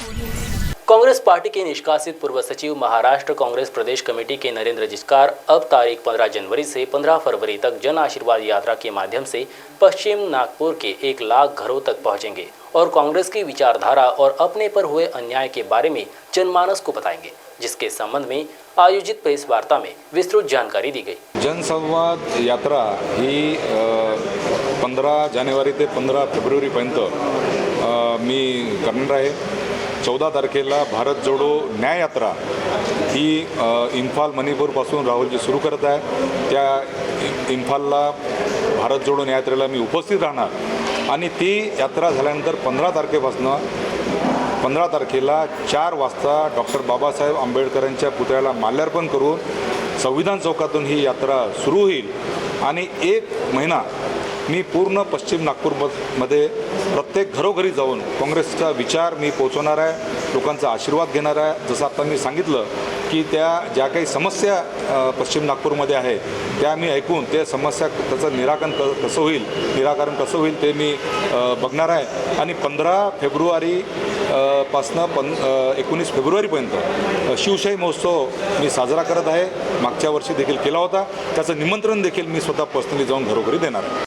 Congress party के निष्कासित पूर्व सचिव महाराष्ट्र कांग्रेस प्रदेश कमेटी के नरेंद्र जिचकार अब तारीख 15 जनवरी से 15 फरवरी तक जन आशीर्वाद यात्रा के माध्यम से पश्चिम नागपुर के 1 लाख घरों तक पहुंचेंगे और कांग्रेस की विचारधारा और अपने पर हुए अन्याय के बारे में जनमानस को बताएंगे, जिसके संबंध में आयोजित प्रेस वार्ता में विस्तृत जानकारी दी गई। जनसंवाद यात्रा ही 15 जानेवारी ते 15 फेब्रुवारीपर्यंत मी करणार आहे। 14 तारखेला भारत जोडो न्याय यात्रा ही इम्फाल मणिपूरपासून राहुलजी सुरू करत आहे। त्या इम्फालला भारत जोडो न्याय यात्रेला मी उपस्थित राहणार आणि ती यात्रा झाल्यानंतर 15 तारखेपासून 15 तारखेला 4 वाजता डॉक्टर बाबासाहेब आंबेडकरांच्या पुतळ्याला माल्यार्पण करून संविधान चौकातून ही यात्रा सुरू होईल आणि 1 महिना मी पूर्ण पश्चिम नागपूरमध्ये प्रत्येक घरोघरी जाऊन काँग्रेसचा विचार मी पोहोचवणार आहे, लोकांचा आशीर्वाद घेणार आहे। जसं आता मी सांगितलं की त्या ज्या काही समस्या पश्चिम नागपूरमध्ये आहे त्या मी ऐकून ते समस्या त्याचं निराकरण कसं होईल ते मी बघणार आहे आणि 15 फेब्रुवारी पासनं 19 फेब्रुवारीपर्यंत शिवशाही महोत्सव मी साजरा करत आहे। मागच्या वर्षी देखील केला होता, त्याचं निमंत्रण देखील मी स्वतः पर्सनली जाऊन घरोघरी देणार आहे।